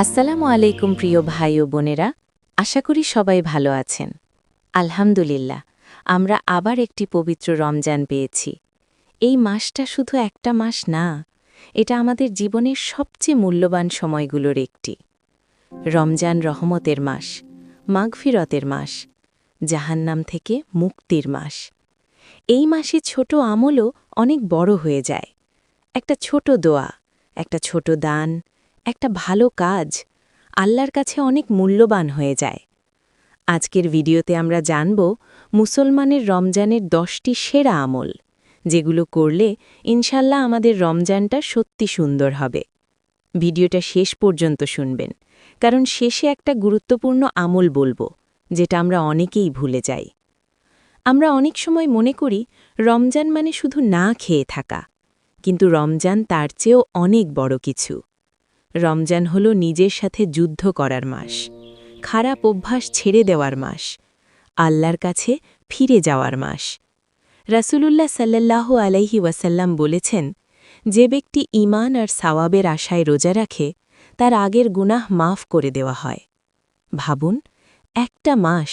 আসসালামু আলাইকুম প্রিয় ভাই ও বোনেরা, আশা করি সবাই ভালো আছেন। আলহামদুলিল্লাহ, আমরা আবার একটি পবিত্র রমজান পেয়েছি। এই মাসটা শুধু একটা মাস না, এটা আমাদের জীবনের সবচেয়ে মূল্যবান সময়গুলোর একটি। রমজান রহমতের মাস, মাগফিরতের মাস, জাহান্নাম থেকে মুক্তির মাস। এই মাসে ছোট আমলও অনেক বড় হয়ে যায়। একটা ছোট দোয়া, একটা ছোট দান, একটা ভালো কাজ আল্লাহর কাছে অনেক মূল্যবান হয়ে যায়। আজকের ভিডিওতে আমরা জানব মুসলমানের রমজানের 10টি সেরা আমল, যেগুলো করলে ইনশাল্লাহ আমাদের রমজানটা সত্যি সুন্দর হবে। ভিডিওটা শেষ পর্যন্ত শুনবেন, কারণ শেষে একটা গুরুত্বপূর্ণ আমল বলবো, যেটা আমরা অনেকেই ভুলে যাই। আমরা অনেক সময় মনে করি রমজান মানে শুধু না খেয়ে থাকা, কিন্তু রমজান তার চেয়েও অনেক বড় কিছু। রমজান হল নিজের সাথে যুদ্ধ করার মাস, খারাপ অভ্যাস ছেড়ে দেওয়ার মাস, আল্লাহর কাছে ফিরে যাওয়ার মাস। রাসূলুল্লাহ সাল্লাল্লাহু আলাইহি ওয়াসাল্লাম বলেছেন, যে ব্যক্তি ঈমান আর সাওয়াবের আশায় রোজা রাখে, তার আগের গুনাহ মাফ করে দেওয়া হয়। ভাবুন, একটা মাস,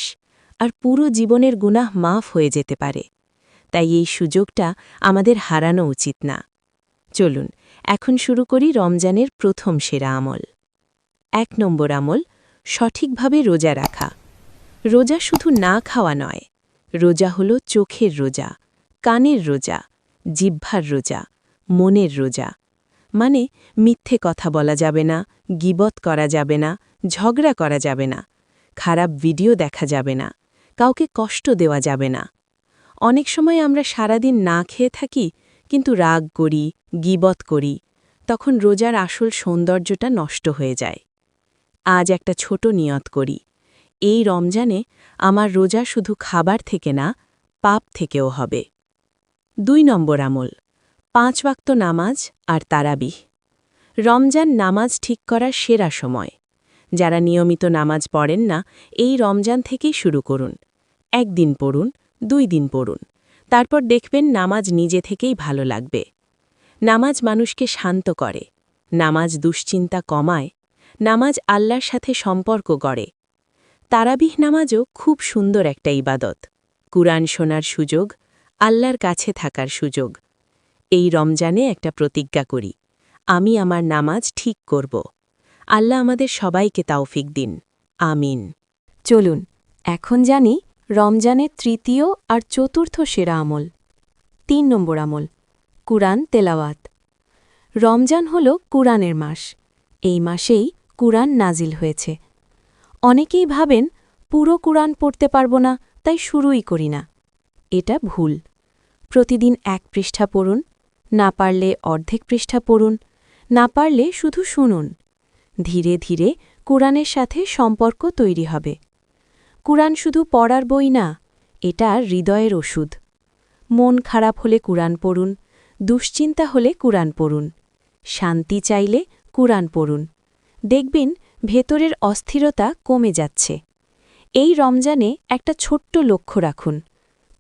আর পুরো জীবনের গুনাহ মাফ হয়ে যেতে পারে। তাই এই সুযোগটা আমাদের হারানো উচিত না। চলুন এখন শুরু করি রমজানের প্রথম সেরা আমল। 1 নম্বর আমল, সঠিকভাবে রোজা রাখা। রোজা শুধু না খাওয়া নয়, রোজা হলো চোখের রোজা, কানের রোজা, জিহ্বার রোজা, মনের রোজা। মানে মিথ্যে কথা বলা যাবে না, গীবত করা যাবে না, ঝগড়া করা যাবে না, খারাপ ভিডিও দেখা যাবে না, কাউকে কষ্ট দেওয়া যাবে না। অনেক সময় আমরা সারাদিন না খেয়ে থাকি, কিন্তু রাগ করি, গীবত করি, তখন রোজার আসল সৌন্দর্যটা নষ্ট হয়ে যায়। আজ একটা ছোট নিয়ত করি, এই রমজানে আমার রোজা শুধু খাবার থেকে না, পাপ থেকেও হবে। 2 নম্বর আমল, 5 ওয়াক্ত নামাজ আর তারাবিহ। রমজান নামাজ ঠিক করার সেরা সময়। যারা নিয়মিত নামাজ পড়েন না, এই রমজান থেকেই শুরু করুন। 1 দিন পড়ুন, 2 দিন পড়ুন, তারপর দেখবেন নামাজ নিজে থেকেই ভালো লাগবে। নামাজ মানুষকে শান্ত করে, নামাজ দুশ্চিন্তা কমায়, নামাজ আল্লাহর সাথে সম্পর্ক গড়ে। তারাবিহ নামাজও খুব সুন্দর একটা ইবাদত। কুরআন শোনার সুযোগ, আল্লাহর কাছে থাকার সুযোগ। এই রমজানে একটা প্রতিজ্ঞা করি, আমি আমার নামাজ ঠিক করব। আল্লাহ আমাদের সবাইকে তাওফিক দিন, আমিন। চলুন এখন জানি রমজানের তৃতীয় আর চতুর্থ সেরা আমল। 3 নম্বর আমল, কুরআন তেলাওয়াত। রমজান হল কুরআনের মাস। এই মাসেই কুরআন নাজিল হয়েছে। অনেকেই ভাবেন পুরো কুরআন পড়তে পারব না, তাই শুরুই করি না। এটা ভুল। প্রতিদিন 1 পৃষ্ঠা পড়ুন, না পারলে অর্ধেক পৃষ্ঠা পড়ুন, না পারলে শুধু শুনুন। ধীরে ধীরে কুরআনের সাথে সম্পর্ক তৈরি হবে। কুরআন শুধু পড়ার বই না, এটা হৃদয়ের ওষুধ। মন খারাপ হলে কুরআন পড়ুন, দুশ্চিন্তা হলে কুরআন পড়ুন, শান্তি চাইলে কুরআন পড়ুন। দেখবেন ভেতরের অস্থিরতা কমে যাচ্ছে। এই রমজানে একটা ছোট্ট লক্ষ্য রাখুন,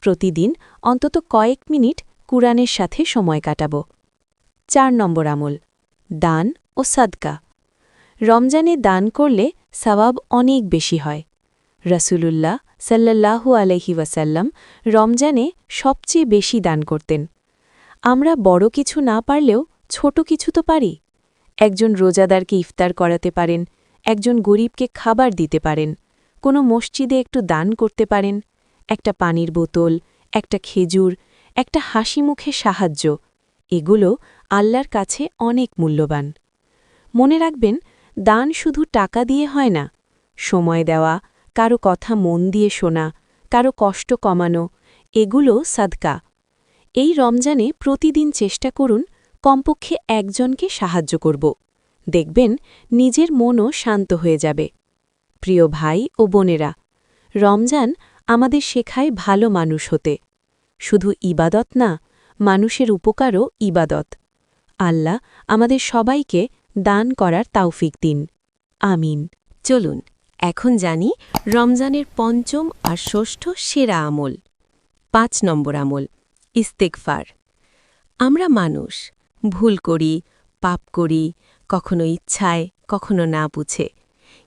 প্রতিদিন অন্তত কয়েক মিনিট কুরআনের সাথে সময় কাটাব। 4 নম্বর আমল, দান ও সাদকা। রমজানে দান করলে সওয়াব অনেক বেশি হয়। রাসূলুল্লাহ সাল্লাল্লাহু আলাইহি ওয়াসাল্লাম রমজানে সবচেয়ে বেশি দান করতেন। আমরা বড় কিছু না পারলেও ছোট কিছু তো পারি। একজন রোজাদারকে ইফতার করাতে পারেন, একজন গরিবকে খাবার দিতে পারেন, কোনো মসজিদে একটু দান করতে পারেন, একটা পানির বোতল, একটা খেজুর, একটা হাসি মুখে সাহায্য, এগুলো আল্লাহর কাছে অনেক মূল্যবান। মনে রাখবেন, দান শুধু টাকা দিয়ে হয় না। সময় দেওয়া, কারো কথা মন দিয়ে শোনা, কারো কষ্ট কমানো, এগুলো সাদকা। এই রমজানে প্রতিদিন চেষ্টা করুন কমপক্ষে একজনকে সাহায্য করব। দেখবেন নিজের মনও শান্ত হয়ে যাবে। প্রিয় ভাই ও বোনেরা, রমজান আমাদের শেখায় ভালো মানুষ হতে। শুধু ইবাদত না, মানুষের উপকারও ইবাদত। আল্লাহ আমাদের সবাইকে দান করার তাওফিক দিন, আমিন। চলুন এখন জানি রমজানের পঞ্চম আর ষষ্ঠ সেরা আমল। 5 নম্বর আমল, ইস্তেগফার। আমরা মানুষ, ভুল করি, পাপ করি, কখনো ইচ্ছায়, কখনো না বুঝে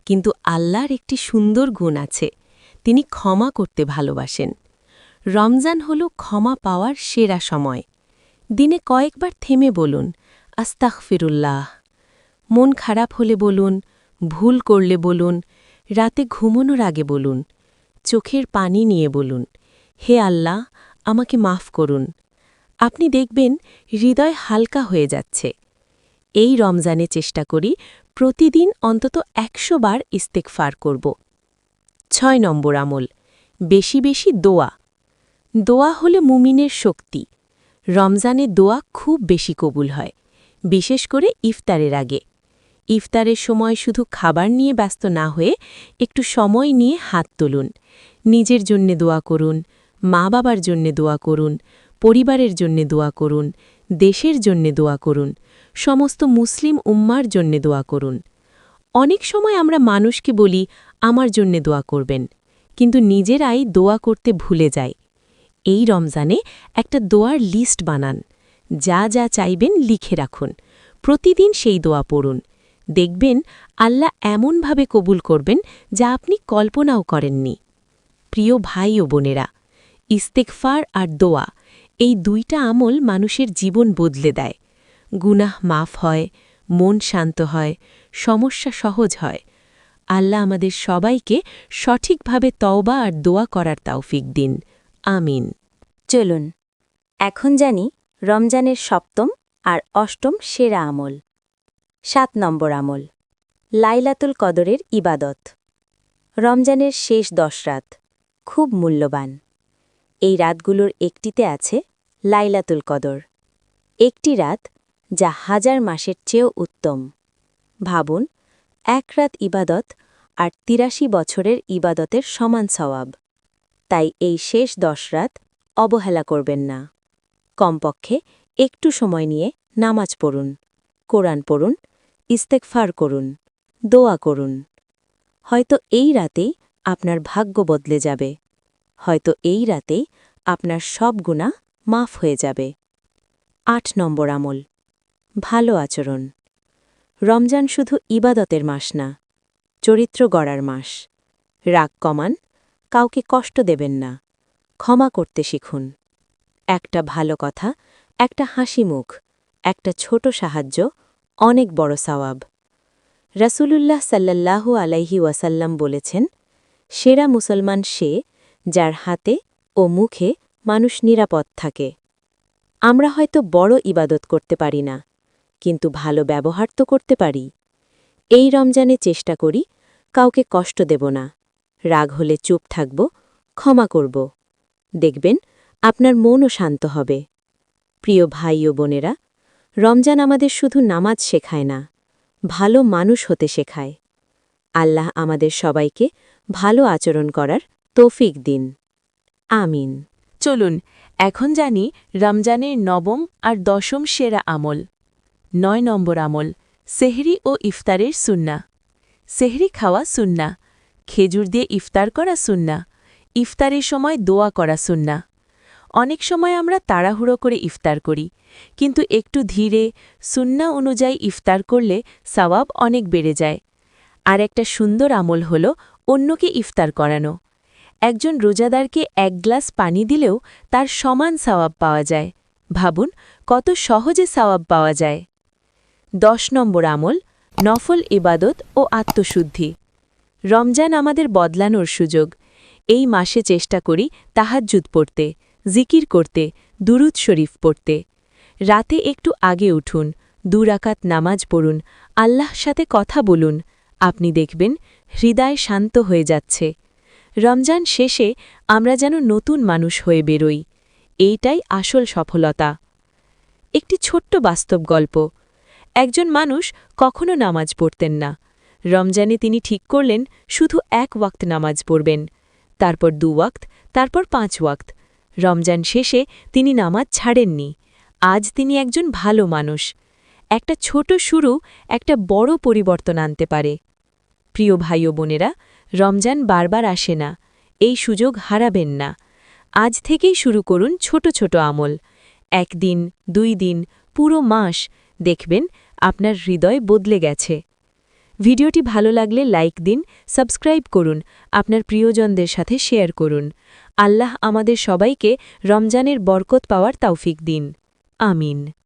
কিন্তু আল্লাহর একটি সুন্দর গুণ আছে, তিনি ক্ষমা করতে ভালোবাসেন। রমজান হল ক্ষমা পাওয়ার সেরা সময়। দিনে কয়েকবার থেমে বলুন, আস্তাগফিরুল্লাহ। মন খারাপ হলে বলুন, ভুল করলে বলুন, রাতে ঘুমানোর আগে বলুন, চোখের পানি নিয়ে বলুন, হে আল্লাহ, আমাকে মাফ করুন। আপনি দেখবেন হৃদয় হালকা হয়ে যাচ্ছে। এই রমজানে চেষ্টা করি প্রতিদিন অন্তত ১০০ বার ইস্তেগফার করব। ৬ নম্বর আমল, বেশি বেশি দোয়া। দোয়া হলে মুমিনের শক্তি। রমজানে দোয়া খুব বেশি কবুল হয়, বিশেষ করে ইফতারের আগে। ইফতারের সময় শুধু খাবার নিয়ে ব্যস্ত না হয়ে একটু সময় নিয়ে হাত তুলুন। নিজের জন্যে দোয়া করুন, মা বাবার জন্যে দোয়া করুন, পরিবারের জন্যে দোয়া করুন, দেশের জন্যে দোয়া করুন, সমস্ত মুসলিম উম্মার জন্যে দোয়া করুন। অনেক সময় আমরা মানুষকে বলি আমার জন্যে দোয়া করবেন, কিন্তু নিজেরাই দোয়া করতে ভুলে যাই। এই রমজানে একটা দোয়ার লিস্ট বানান, যা যা চাইবেন লিখে রাখুন, প্রতিদিন সেই দোয়া পড়ুন। দেখবেন আল্লাহ এমনভাবে কবুল করবেন যা আপনি কল্পনাও করেননি। প্রিয় ভাই ও বোনেরা, ইস্তেগফার আর দোয়া, এই দুইটা আমল মানুষের জীবন বদলে দেয়। গুনাহ মাফ হয়, মন শান্ত হয়, সমস্যা সহজ হয়। আল্লাহ আমাদের সবাইকে সঠিকভাবে তওবা আর দোয়া করার তৌফিক দিন। আমিন। চলুন এখন জানি রমজানের সপ্তম আর অষ্টম সেরা আমল। ৭ নম্বর আমল, লাইলাতুল কদরের ইবাদত। রমজানের শেষ ১০ রাত খুব মূল্যবান। এই রাতগুলোর একটিতে আছে লাইলাতুল কদর, একটি রাত যা হাজার মাসের চেয়েও উত্তম। ভাবুন, এক রাত ইবাদত আর ৮৩ বছরের ইবাদতের সমান সওয়াব। তাই এই শেষ ১০ রাত অবহেলা করবেন না। কমপক্ষে একটু সময় নিয়ে নামাজ পড়ুন, কোরআন পড়ুন, ইস্তেগফার করুন, দোয়া করুন। হয়তো এই রাতেই আপনার ভাগ্য বদলে যাবে, হয়তো এই রাতেই আপনার সব গুনাহ মাফ হয়ে যাবে। ৮ নম্বর আমল, ভালো আচরণ। রমজান শুধু ইবাদতের মাস না, চরিত্র গড়ার মাস। রাগ কমান, কাউকে কষ্ট দেবেন না, ক্ষমা করতে শিখুন। একটা ভালো কথা, একটা হাসি মুখ, একটা ছোট সাহায্য অনেক বড় সওয়াব। রাসূলুল্লাহ সাল্লাল্লাহু আলাইহি ওয়াসাল্লাম বলেছেন, সেরা মুসলমান সে যার হাতে ও মুখে মানুষ নিরাপদ থাকে। আমরা হয়তো বড় ইবাদত করতে পারি না, কিন্তু ভালো ব্যবহার তো করতে পারি। এই রমজানে চেষ্টা করি কাউকে কষ্ট দেব না, রাগ হলে চুপ থাকব, ক্ষমা করব। দেখবেন আপনার মনও শান্ত হবে। প্রিয় ভাই ও বোনেরা, রমজান আমাদের শুধু নামাজ শেখায় না, ভালো মানুষ হতে শেখায়। আল্লাহ আমাদের সবাইকে ভালো আচরণ করার তৌফিক দিন। আমিন। চলুন এখন জানি রমজানের নবম আর দশম সেরা আমল। ৯ নম্বর আমল, সেহরি ও ইফতারের সুন্নাহ। সেহরি খাওয়া সুন্নাহ, খেজুর দিয়ে ইফতার করা সুন্নাহ, ইফতারের সময় দোয়া করা সুন্নাহ। অনেক সময় আমরা তাড়াহুড়ো করে ইফতার করি, কিন্তু একটু ধীরে সুন্নাহ অনুযায়ী ইফতার করলে সওয়াব অনেক বেড়ে যায়। আর একটা সুন্দর আমল হল অন্যকে ইফতার করানো। একজন রোজাদারকে ১ গ্লাস পানি দিলেও তার সমান সওয়াব পাওয়া যায়। ভাবুন কত সহজে সওয়াব পাওয়া যায়। ১০ নম্বর আমল, নফল ইবাদত ও আত্মশুদ্ধি। রমজান আমাদের বদলানোর সুযোগ। এই মাসে চেষ্টা করি তাহাজ্জুদ পড়তে, জিকির করতে, দুরুদ শরীফ পড়তে। রাতে একটু আগে উঠুন, ২ রাকাত নামাজ পড়ুন, আল্লাহর সাথে কথা বলুন। আপনি দেখবেন হৃদয় শান্ত হয়ে যাচ্ছে। রমজান শেষে আমরা যেন নতুন মানুষ হয়ে বেরোই। এইটাই আসল সফলতা। একটি ছোট্ট বাস্তব গল্প। একজন মানুষ কখনো নামাজ পড়তেন না। রমজানে তিনি ঠিক করলেন শুধু ১ ওয়াক্ত নামাজ পড়বেন, তারপর ২ ওয়াক্ত, তারপর ৫ ওয়াক্ত। রমজান শেষে তিনি নামাজ ছাড়েননি। আজ তিনি একজন ভালো মানুষ। একটা ছোট শুরু একটা বড় পরিবর্তন আনতে পারে। প্রিয় ভাই ও বোনেরা, রমজান বারবার আসে না, এই সুযোগ হারাবেন না। আজ থেকেই শুরু করুন ছোট ছোট আমল। ১ দিন, ২ দিন, পুরো মাস, দেখবেন আপনার হৃদয় বদলে গেছে। ভিডিওটি ভালো লাগলে লাইক দিন, সাবস্ক্রাইব করুন, আপনার প্রিয়জনদের সাথে শেয়ার করুন। আল্লাহ আমাদের সবাইকে রমজানের বরকত পাওয়ার তৌফিক দিন। আমিন।